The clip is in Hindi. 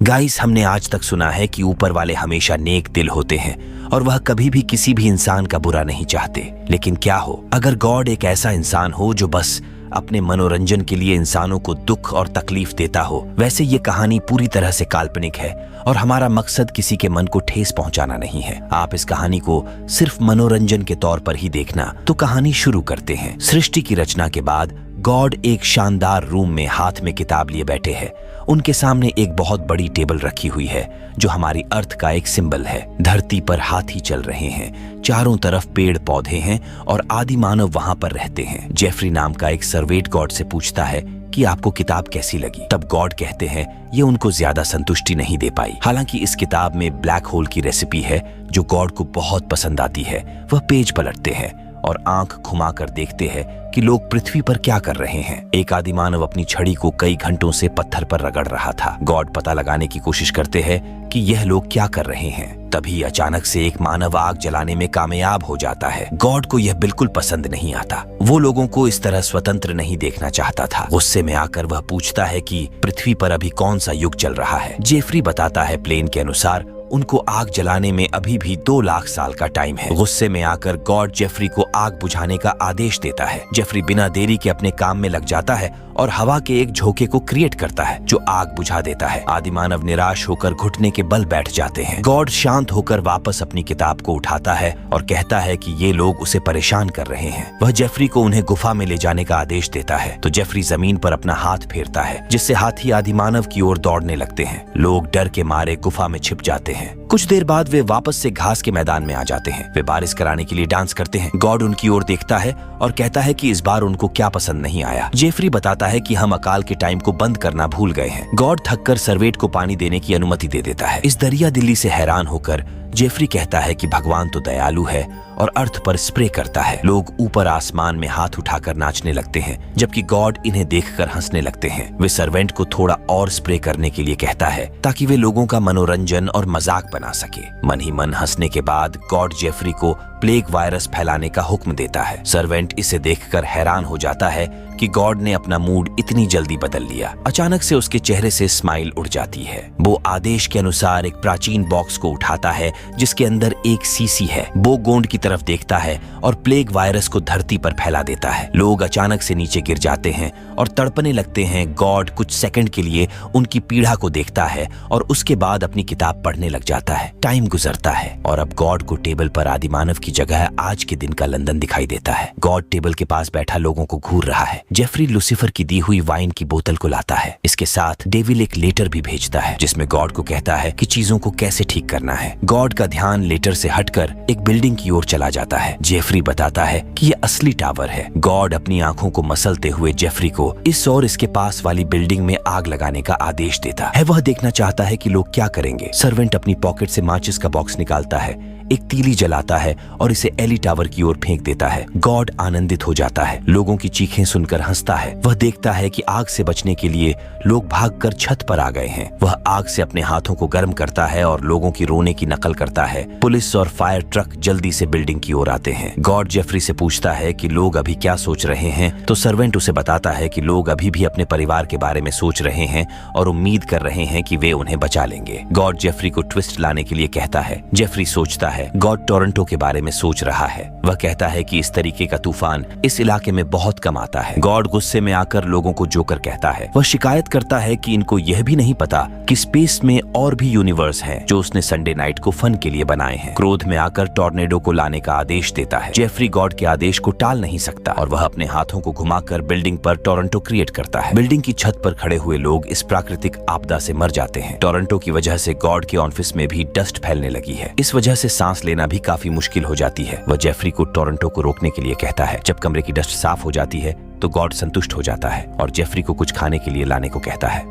गाइस, हमने आज तक सुना है कि ऊपर वाले हमेशा नेक दिल होते हैं और वह कभी भी किसी भी इंसान का बुरा नहीं चाहते। लेकिन क्या हो अगर गॉड एक ऐसा इंसान हो जो बस अपने मनोरंजन के लिए इंसानों को दुख और तकलीफ देता हो। वैसे ये कहानी पूरी तरह से काल्पनिक है और हमारा मकसद किसी के मन को ठेस पहुंचाना नहीं है। आप इस कहानी को सिर्फ मनोरंजन के तौर पर ही देखना। तो कहानी शुरू करते हैं। सृष्टि की रचना के बाद गॉड एक शानदार रूम में हाथ में किताब लिए बैठे हैं। उनके सामने एक बहुत बड़ी टेबल रखी हुई है जो हमारी अर्थ का एक सिंबल है। धरती पर हाथी चल रहे हैं, चारों तरफ पेड़ पौधे हैं और आदि मानव वहां पर रहते हैं। जेफरी नाम का एक सर्वेंट गॉड से पूछता है कि आपको किताब कैसी लगी। तब गॉड कहते हैं ये उनको ज्यादा संतुष्टि नहीं दे पाई। हालांकि इस किताब में ब्लैक होल की रेसिपी है जो गॉड को बहुत पसंद आती है। वह पेज पलटते हैं और आंख घुमाकर देखते हैं कि लोग पृथ्वी पर क्या कर रहे हैं। एक आदि मानव अपनी छड़ी को कई घंटों से पत्थर पर रगड़ रहा था। गॉड पता लगाने की कोशिश करते हैं कि यह लोग क्या कर रहे हैं। तभी अचानक से एक मानव आग जलाने में कामयाब हो जाता है। गॉड को यह बिल्कुल पसंद नहीं आता। वो लोगों को इस तरह स्वतंत्र नहीं देखना चाहता था। गुस्से में आकर वह पूछता है कि पृथ्वी पर अभी कौन सा युग चल रहा है। जेफरी बताता है प्लेन के अनुसार उनको आग जलाने में अभी भी 2 लाख साल का टाइम है। गुस्से में आकर गॉड जेफरी को आग बुझाने का आदेश देता है। जेफरी बिना देरी के अपने काम में लग जाता है और हवा के एक झोंके को क्रिएट करता है जो आग बुझा देता है। आदिमानव निराश होकर घुटने के बल बैठ जाते हैं। गॉड शांत होकर वापस अपनी किताब को उठाता है और कहता है कि ये लोग उसे परेशान कर रहे हैं। वह जेफरी को उन्हें गुफा में ले जाने का आदेश देता है तो जेफरी जमीन पर अपना हाथ फेरता है जिससे हाथी आदिमानव की ओर दौड़ने लगते हैं। लोग डर के मारे गुफा में छिप जाते हैं। कुछ देर बाद वे वापस से घास के मैदान में आ जाते हैं। वे बारिश कराने के लिए डांस करते हैं। गॉड उनकी ओर देखता है और कहता है कि इस बार उनको क्या पसंद नहीं आया। जेफरी बताता है कि हम अकाल के टाइम को बंद करना भूल गए हैं। गॉड थककर सर्वेंट को पानी देने की अनुमति दे देता है। इस दरिया दिल्ली से हैरान होकर जेफरी कहता है कि भगवान तो दयालु है और अर्थ पर स्प्रे करता है। लोग ऊपर आसमान में हाथ उठाकर नाचने लगते हैं जबकि गॉड इन्हें देखकर हंसने लगते हैं। वे सर्वेंट को थोड़ा और स्प्रे करने के लिए कहता है ताकि वे लोगों का मनोरंजन और मजाक बना सके। मन ही मन हंसने के बाद गॉड जेफरी को प्लेग वायरस फैलाने का हुक्म देता है। सर्वेंट इसे देखकर हैरान हो जाता है कि गॉड ने अपना मूड इतनी जल्दी बदल लिया। अचानक से उसके चेहरे से स्माइल उड़ जाती है। वो आदेश के अनुसार एक प्राचीन बॉक्स को उठाता है जिसके अंदर एक सीसी है। वो गोंड की तरफ देखता है और प्लेग वायरस को धरती पर फैला देता है। लोग अचानक से नीचे गिर जाते हैं और तड़पने लगते हैं। गॉड कुछ सेकंड के लिए उनकी पीड़ा को देखता है और उसके बाद अपनी किताब पढ़ने लग जाता है। टाइम गुजरता है और अब गॉड को टेबल पर आदिमानव की जगह आज के दिन का लंदन दिखाई देता है। गॉड टेबल के पास बैठा लोगों को घूर रहा है। जेफरी लूसीफर की दी हुई वाइन की बोतल को लाता है। इसके साथ डेविल एक लेटर भी भेजता है जिसमें गॉड को कहता है कि चीजों को कैसे ठीक करना है। गॉड का ध्यान लेटर से हटकर एक बिल्डिंग की ओर चला जाता है। जेफरी बताता है कि ये असली टावर है। गॉड अपनी आंखों को मसलते हुए जेफरी को इस और इसके पास वाली बिल्डिंग में आग लगाने का आदेश देता है। वह देखना चाहता है कि लोग क्या करेंगे। सर्वेंट अपनी पॉकेट से माचिस का बॉक्स निकालता है, एक तीली जलाता है और इसे एली टावर की ओर फेंक देता है। गॉड आनंदित हो जाता है। लोगों की चीखें सुनकर हंसता है। वह देखता है कि आग से बचने के लिए लोग भागकर छत पर आ गए हैं। वह आग से अपने हाथों को गर्म करता है और लोगों की रोने की नकल करता है। पुलिस और फायर ट्रक जल्दी से बिल्डिंग की ओर आते हैं। गॉड जेफरी से पूछता है कि लोग अभी क्या सोच रहे हैं तो सर्वेंट उसे बताता है कि लोग अभी भी अपने परिवार के बारे में सोच रहे हैं और उम्मीद कर रहे हैं कि वे उन्हें बचा लेंगे। गॉड जेफरी को ट्विस्ट लाने के लिए कहता है। जेफरी सोचता है गॉड टोरंटो के बारे में सोच रहा है। वह कहता है कि इस तरीके का तूफान इस इलाके में बहुत कम आता है। गॉड गुस्से में आकर लोगों को जोकर कहता है। वह शिकायत करता है कि इनको यह भी नहीं पता कि स्पेस में और भी यूनिवर्स हैं जो उसने संडे नाइट को फन के लिए बनाए हैं। क्रोध में आकर टॉर्नेडो को लाने का आदेश देता है। जेफरी गॉड के आदेश को टाल नहीं सकता और वह अपने हाथों को घुमाकर बिल्डिंग पर टोरंटो क्रिएट करता है। बिल्डिंग की छत पर खड़े हुए लोग इस प्राकृतिक आपदा से मर जाते हैं। टोरंटो की वजह से गॉड के ऑफिस में भी डस्ट फैलने लगी है। इस वजह से सांस लेना भी काफी मुश्किल हो जाती है। वह जेफरी को टोरंटो को रोकने के लिए कहता है। जब कमरे की डस्ट साफ हो जाती है तो गॉड संतुष्ट हो जाता है और जेफरी को कुछ खाने के लिए लाने को कहता है।